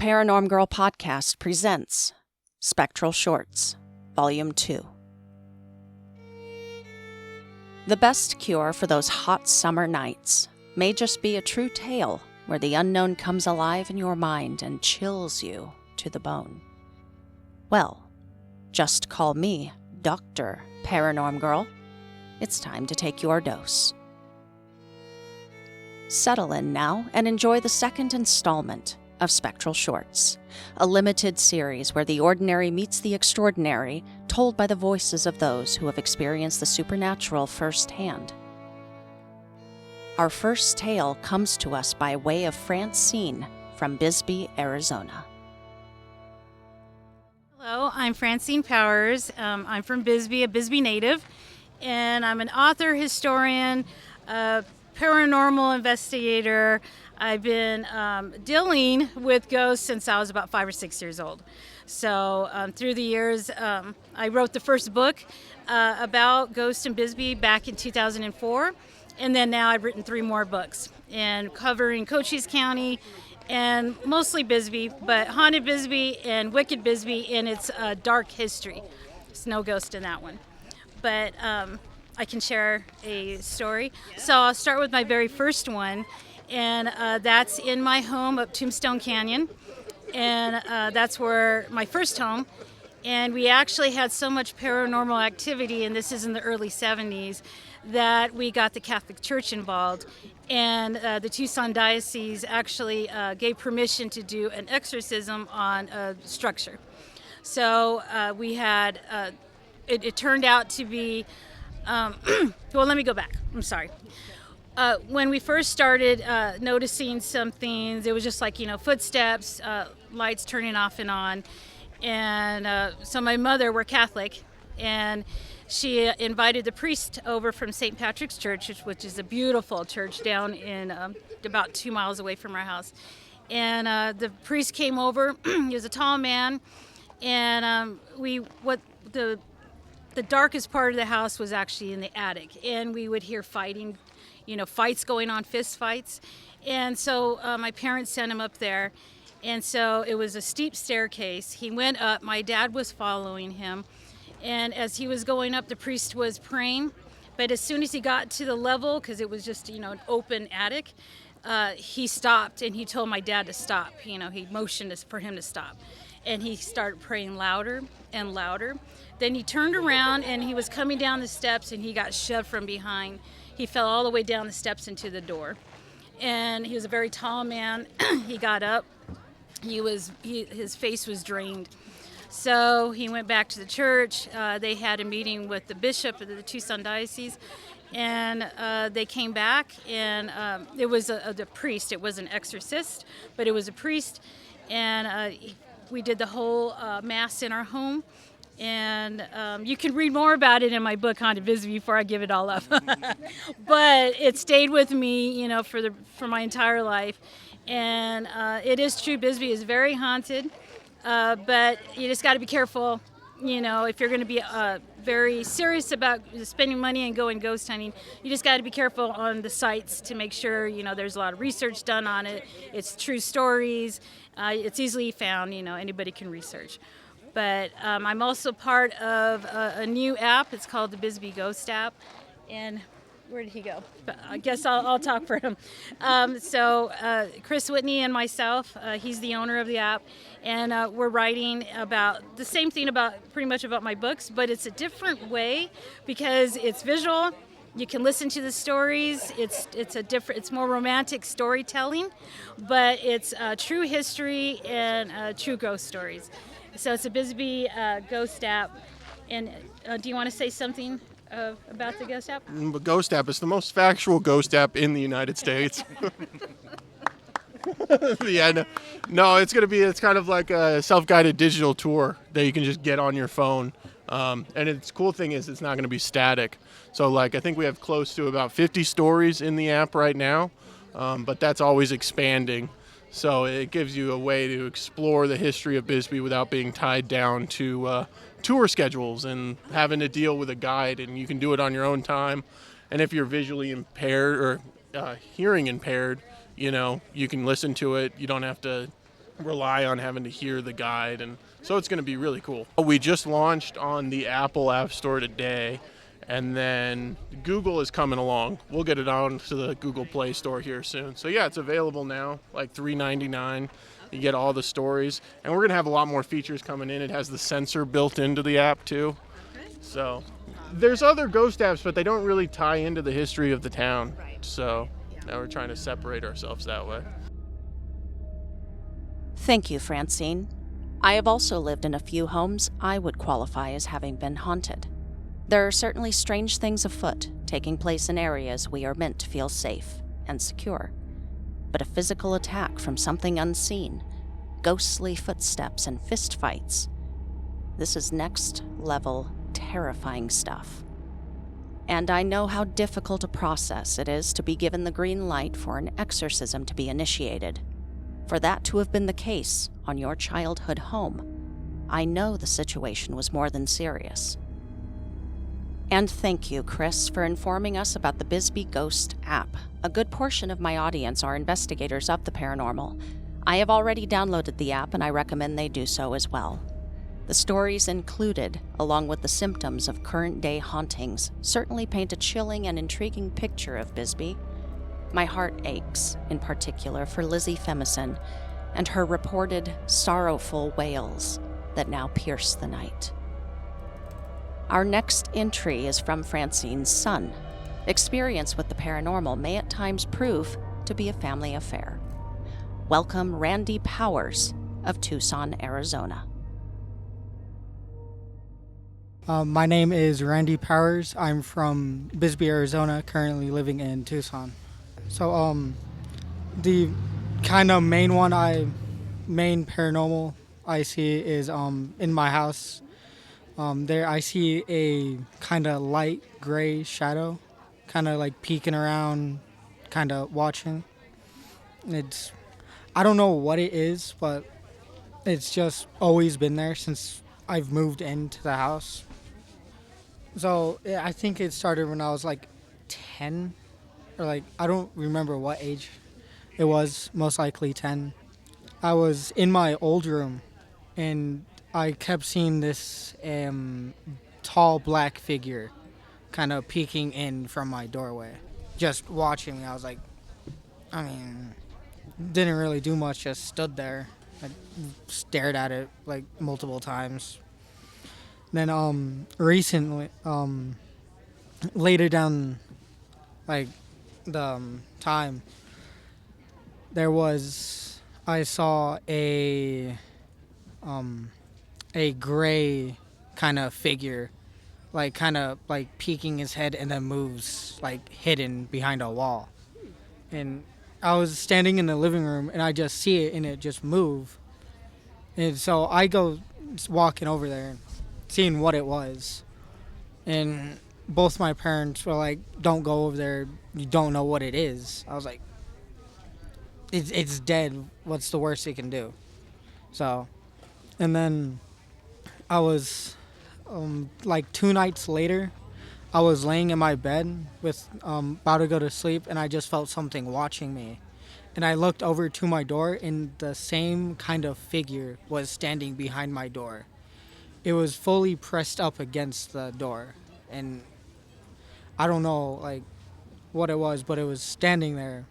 Paranorm Girl podcast presents Spectral Shorts, Volume 2. The best cure for those hot summer nights may just be a true tale where the unknown comes alive in your mind and chills you to the bone. Well, just call me Dr. Paranorm Girl. It's time to take your dose. Settle in now and enjoy the second installment of Spectral Shorts, a limited series where the ordinary meets the extraordinary, told by the voices of those who have experienced the supernatural firsthand. Our first tale comes to us by way of Francine from Bisbee, Arizona. Hello, I'm Francine Powers. I'm from Bisbee, a Bisbee native, and I'm an author, historian, paranormal investigator. I've been dealing with ghosts since I was about 5 or 6 years old. So through the years, I wrote the first book about ghosts in Bisbee back in 2004. And then now I've written 3 more books and covering Cochise County and mostly Bisbee, but Haunted Bisbee and Wicked Bisbee in its dark history. There's no ghost in that one. But I can share a story. So I'll start with my very first one. And that's in my home up Tombstone Canyon. And that's where my first home. And we actually had so much paranormal activity, and this is in the early 70s, that we got the Catholic Church involved. And the Tucson Diocese actually gave permission to do an exorcism on a structure. So we had, it turned out to be, well, let me go back. I'm sorry. When we first started noticing some things, it was just like, footsteps, lights turning off and on. And so my mother, we're Catholic, and she invited the priest over from St. Patrick's Church, which is a beautiful church down in about 2 miles away from our house. And the priest came over. He was a tall man, and the darkest part of the house was actually in the attic, and we would hear fighting. Fights going on, fist fights. And so my parents sent him up there. And so it was a steep staircase. He went up. My dad was following him. And as he was going up, the priest was praying. But as soon as he got to the level, because it was just, an open attic, he stopped and he told my dad to stop. He motioned for him to stop. And he started praying louder and louder. Then he turned around and he was coming down the steps and he got shoved from behind. He fell all the way down the steps into the door. And he was a very tall man. He got up. His face was drained. So he went back to the church. They had a meeting with the bishop of the Tucson Diocese. And they came back, and it was the priest. It was an exorcist, but it was a priest. And we did the whole mass in our home. And you can read more about it in my book, Haunted Bisbee, before I give it all up. But it stayed with me, for my entire life. And it is true, Bisbee is very haunted, but you just got to be careful. If you're going to be very serious about spending money and going ghost hunting, you just got to be careful on the sites to make sure, there's a lot of research done on it. It's true stories. It's easily found, anybody can research. But I'm also part of a new app. It's called the Bisbee Ghost app. And where did he go? But I guess I'll talk for him. So Chris Whitney and myself, he's the owner of the app. And we're writing about the same thing pretty much about my books, but it's a different way because it's visual. You can listen to the stories. It's more romantic storytelling, but it's true history and true ghost stories. So it's a Bisbee Ghost app. And do you want to say something about the Ghost app? The Ghost app is the most factual ghost app in the United States. Yeah, no, it's kind of like a self-guided digital tour that you can just get on your phone. And its cool thing is it's not going to be static. So I think we have close to about 50 stories in the app right now, but that's always expanding. So it gives you a way to explore the history of Bisbee without being tied down to tour schedules and having to deal with a guide, and you can do it on your own time. And if you're visually impaired or hearing impaired, you can listen to it. You don't have to rely on having to hear the guide, and so it's going to be really cool. We just launched on the Apple App Store today, and then Google is coming along. We'll get it on to the Google Play Store here soon. So yeah, it's available now, like $3.99. You get all the stories, and we're going to have a lot more features coming in. It has the sensor built into the app too. So there's other ghost apps, but they don't really tie into the history of the town. So now we're trying to separate ourselves that way. Thank you, Francine. I have also lived in a few homes I would qualify as having been haunted. There are certainly strange things afoot, taking place in areas we are meant to feel safe and secure. But a physical attack from something unseen, ghostly footsteps and fistfights, this is next level terrifying stuff. And I know how difficult a process it is to be given the green light for an exorcism to be initiated. For that to have been the case on your childhood home, I know the situation was more than serious. And thank you, Chris, for informing us about the Bisbee Ghost app. A good portion of my audience are investigators of the paranormal. I have already downloaded the app, and I recommend they do so as well. The stories included, along with the symptoms of current-day hauntings, certainly paint a chilling and intriguing picture of Bisbee. My heart aches, in particular, for Lizzie Femison and her reported sorrowful wails that now pierce the night. Our next entry is from Francine's son. Experience with the paranormal may at times prove to be a family affair. Welcome Randy Powers of Tucson, Arizona. My name is Randy Powers. I'm from Bisbee, Arizona, currently living in Tucson. So, the kind of main paranormal I see is in my house. There I see a kind of light gray shadow, kind of like peeking around, kind of watching. I don't know what it is, but it's just always been there since I've moved into the house. So I think it started when I was like 10, or like, I don't remember what age it was, most likely 10. I was in my old room, and I kept seeing this tall black figure kind of peeking in from my doorway, just watching me. I was like, didn't really do much, just stood there. I stared at it like multiple times. Then recently, later down like the time, I saw a gray kind of figure, like kind of like peeking his head and then moves like hidden behind a wall. And I was standing in the living room and I just see it and it just move. And so I go walking over there, seeing what it was. And both my parents were like, "Don't go over there. You don't know what it is." I was like, it's dead. What's the worst it can do? So, and then I was, like 2 nights later, I was laying in my bed with, about to go to sleep, and I just felt something watching me. And I looked over to my door, and the same kind of figure was standing behind my door. It was fully pressed up against the door, and I don't know, like, what it was, but it was standing there.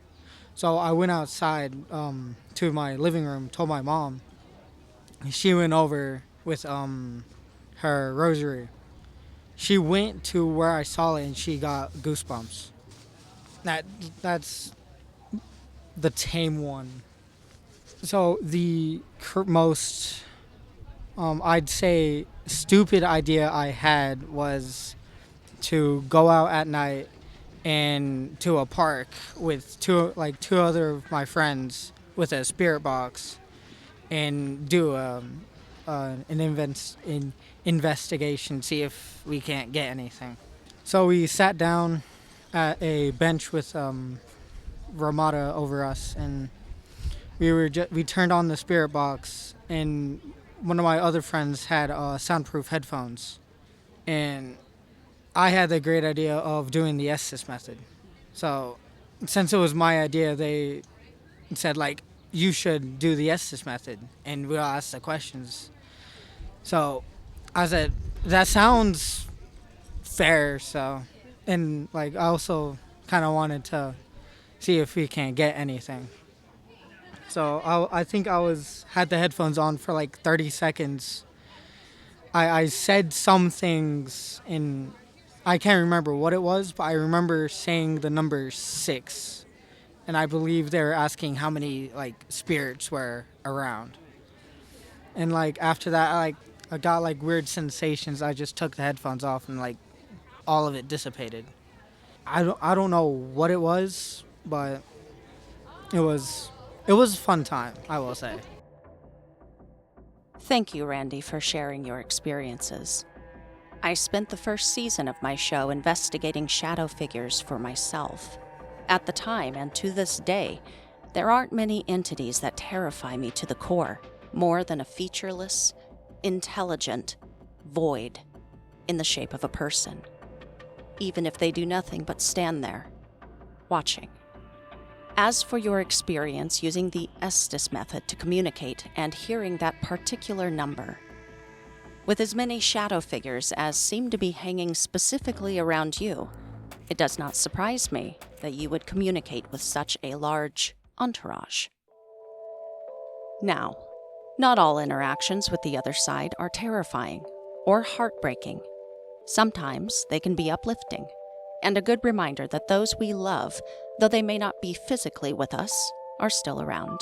So I went outside to my living room, told my mom. She went over with her rosary. She went to where I saw it, and she got goosebumps. That's the tame one. So the most, I'd say, stupid idea I had was to go out at night and to a park with two other of my friends with a spirit box and do an investigation, see if we can't get anything. So we sat down at a bench with Ramada over us, and we turned on the spirit box, and one of my other friends had soundproof headphones, and I had the great idea of doing the Estes method. So since it was my idea, they said, like, you should do the Estes method, and we'll ask the questions. So I said, that sounds fair. So, and like I also kind of wanted to see if we can get anything. So I think I had the headphones on for like 30 seconds. I said some things, and I can't remember what it was, but I remember saying the number 6. And I believe they were asking how many like spirits were around. And like after that, I got like weird sensations. I just took the headphones off, and like all of it dissipated. I don't know what it was, but it was a fun time, I will say. Thank you, Randy, for sharing your experiences. I spent the first season of my show investigating shadow figures for myself. At the time, and to this day, there aren't many entities that terrify me to the core, more than a featureless, intelligent void in the shape of a person, even if they do nothing but stand there, watching. As for your experience using the Estes method to communicate and hearing that particular number, with as many shadow figures as seem to be hanging specifically around you, it does not surprise me that you would communicate with such a large entourage. Now, not all interactions with the other side are terrifying or heartbreaking. Sometimes they can be uplifting, and a good reminder that those we love, though they may not be physically with us, are still around,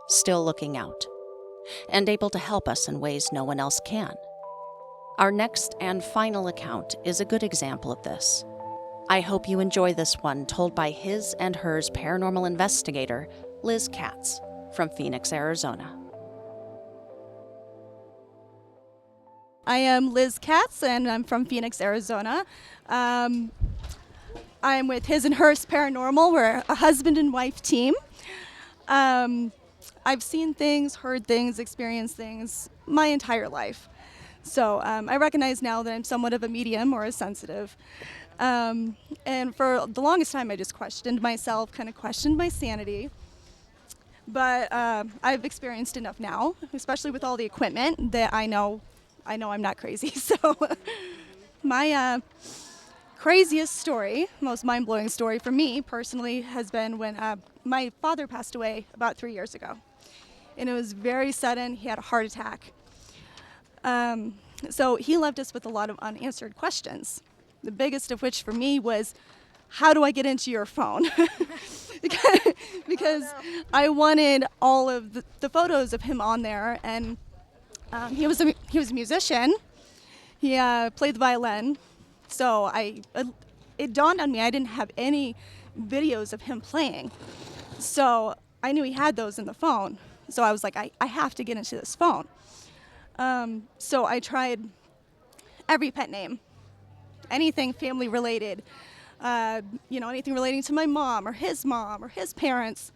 still looking out, and able to help us in ways no one else can. Our next and final account is a good example of this. I hope you enjoy this one, told by his and hers paranormal investigator, Liz Katz, from Phoenix, Arizona. I am Liz Katz, and I'm from Phoenix, Arizona. I'm with his and hers paranormal. We're a husband and wife team. I've seen things, heard things, experienced things my entire life. So I recognize now that I'm somewhat of a medium or a sensitive. And for the longest time, I just questioned myself, kind of questioned my sanity. But I've experienced enough now, especially with all the equipment, that I know I'm not crazy. So my craziest story, most mind-blowing story for me personally, has been when my father passed away about 3 years ago. And it was very sudden. He had a heart attack. So he left us with a lot of unanswered questions. The biggest of which for me was, how do I get into your phone? because I wanted all of the photos of him on there, and he was a musician. He played the violin. So it dawned on me I didn't have any videos of him playing. So I knew he had those in the phone. So I was like, I have to get into this phone. So I tried every pet name, anything family related, anything relating to my mom or his parents,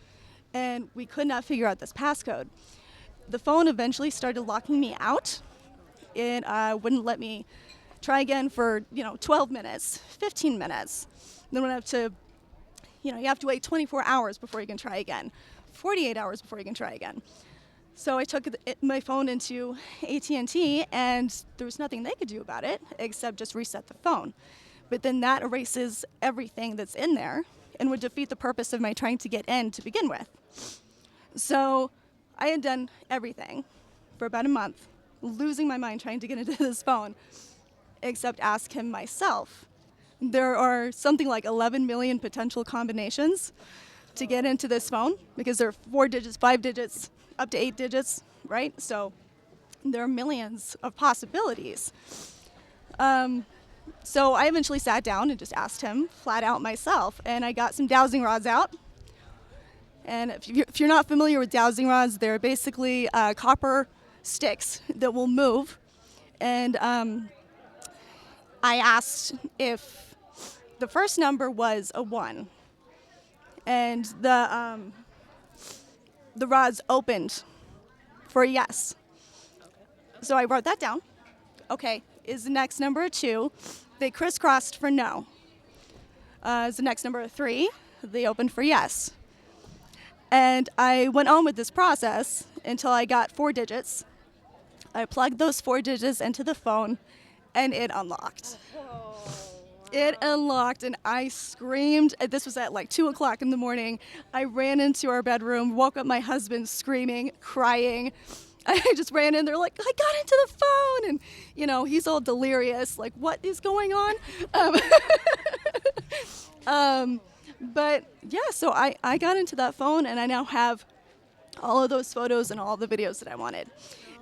and we could not figure out this passcode. The phone eventually started locking me out. It wouldn't let me try again for 12 minutes, 15 minutes. Then went up to, you have to wait 24 hours before you can try again, 48 hours before you can try again. So I took my phone into AT&T, and there was nothing they could do about it except just reset the phone. But then that erases everything that's in there and would defeat the purpose of my trying to get in to begin with. So I had done everything for about a month, losing my mind trying to get into this phone, except ask him myself. There are something like 11 million potential combinations to get into this phone because there are 4 digits, 5 digits, up to 8 digits, right? So there are millions of possibilities. So I eventually sat down and just asked him flat out myself, and I got some dowsing rods out. And if you're not familiar with dowsing rods, they're basically copper sticks that will move. And I asked if the first number was a 1, and the rods opened for a yes. So I wrote that down. Okay, is the next number a 2? They crisscrossed for no. Is the next number a 3? They opened for yes. And I went on with this process until I got 4 digits. I plugged those 4 digits into the phone, and it unlocked. It unlocked, and I screamed. This was at like 2 o'clock in the morning. I ran into our bedroom, woke up my husband screaming, crying. I just ran in there like, I got into the phone. And, you know, he's all delirious, like, what is going on? But, yeah, so I got into that phone, and I now have all of those photos and all the videos that I wanted.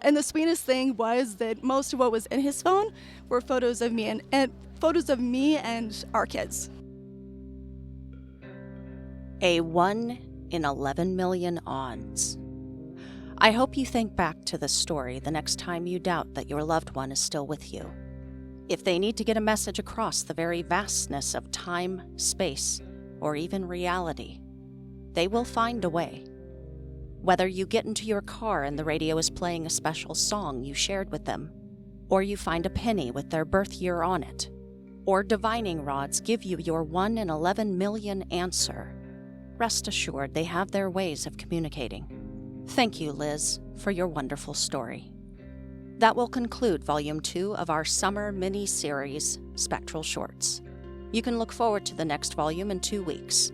And the sweetest thing was that most of what was in his phone were photos of me and photos of me and our kids. A 1 in 11 million odds. I hope you think back to this story the next time you doubt that your loved one is still with you. If they need to get a message across the very vastness of time, space, or even reality, they will find a way. Whether you get into your car and the radio is playing a special song you shared with them, or you find a penny with their birth year on it, or divining rods give you your 1 in 11 million answer, rest assured they have their ways of communicating. Thank you, Liz, for your wonderful story. That will conclude Volume 2 of our summer mini-series, Spectral Shorts. You can look forward to the next volume in 2 weeks,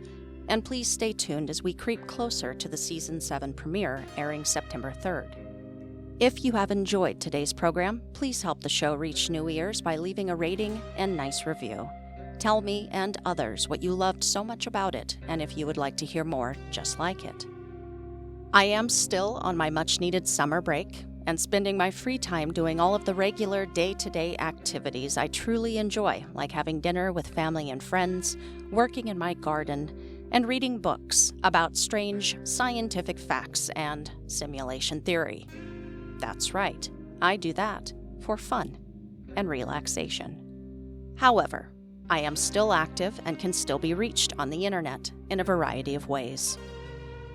and please stay tuned as we creep closer to the Season 7 premiere airing September 3rd. If you have enjoyed today's program, please help the show reach new ears by leaving a rating and nice review. Tell me and others what you loved so much about it, and if you would like to hear more just like it. I am still on my much-needed summer break and spending my free time doing all of the regular day-to-day activities I truly enjoy, like having dinner with family and friends, working in my garden, and reading books about strange scientific facts and simulation theory. That's right, I do that for fun and relaxation. However, I am still active and can still be reached on the internet in a variety of ways.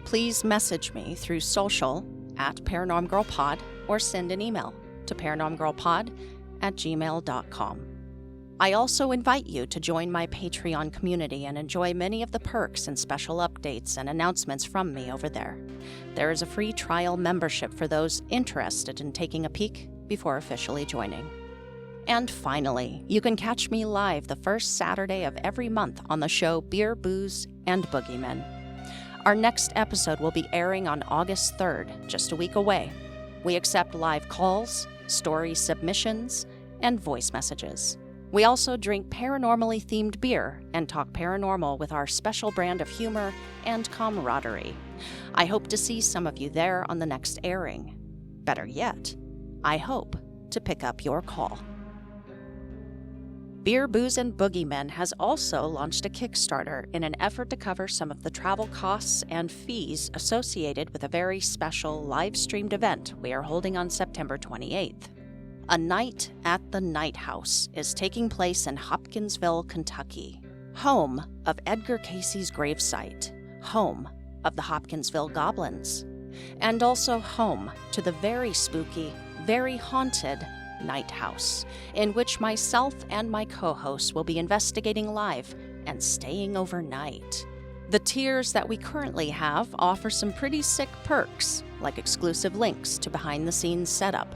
Please message me through social at ParanormGirlPod or send an email to paranormgirlpod@gmail.com. I also invite you to join my Patreon community and enjoy many of the perks and special updates and announcements from me over there. There is a free trial membership for those interested in taking a peek before officially joining. And finally, you can catch me live the first Saturday of every month on the show Beer, Booze, and Boogeymen. Our next episode will be airing on August 3rd, just a week away. We accept live calls, story submissions, and voice messages. We also drink paranormally themed beer and talk paranormal with our special brand of humor and camaraderie. I hope to see some of you there on the next airing. Better yet, I hope to pick up your call. Beer, Booze, and Boogeymen has also launched a Kickstarter in an effort to cover some of the travel costs and fees associated with a very special live-streamed event we are holding on September 28th. A Night at the Night House is taking place in Hopkinsville, Kentucky, home of Edgar Cayce's gravesite, home of the Hopkinsville Goblins, and also home to the very spooky, very haunted Night House, in which myself and my co-hosts will be investigating live and staying overnight. The tiers that we currently have offer some pretty sick perks, like exclusive links to behind-the-scenes setup,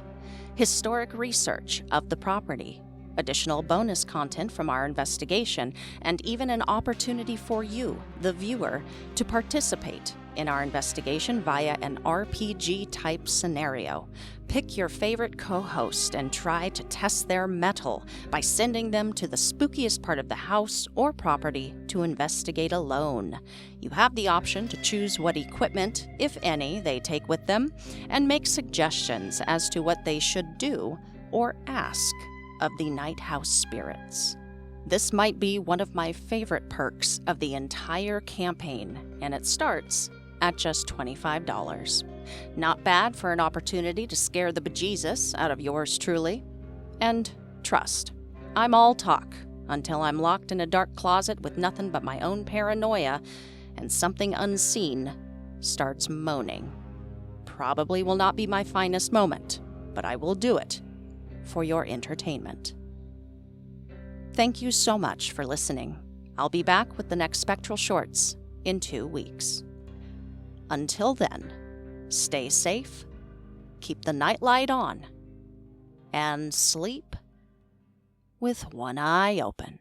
historic research of the property, additional bonus content from our investigation, and even an opportunity for you, the viewer, to participate in our investigation via an RPG-type scenario. Pick your favorite co-host and try to test their mettle by sending them to the spookiest part of the house or property to investigate alone. You have the option to choose what equipment, if any, they take with them, and make suggestions as to what they should do or ask of the Night House spirits. This might be one of my favorite perks of the entire campaign, and it starts at just $25. Not bad for an opportunity to scare the bejesus out of yours truly. And trust, I'm all talk until I'm locked in a dark closet with nothing but my own paranoia and something unseen starts moaning. Probably will not be my finest moment, but I will do it for your entertainment. Thank you so much for listening. I'll be back with the next Spectral Shorts in 2 weeks. Until then, stay safe, keep the nightlight on, and sleep with one eye open.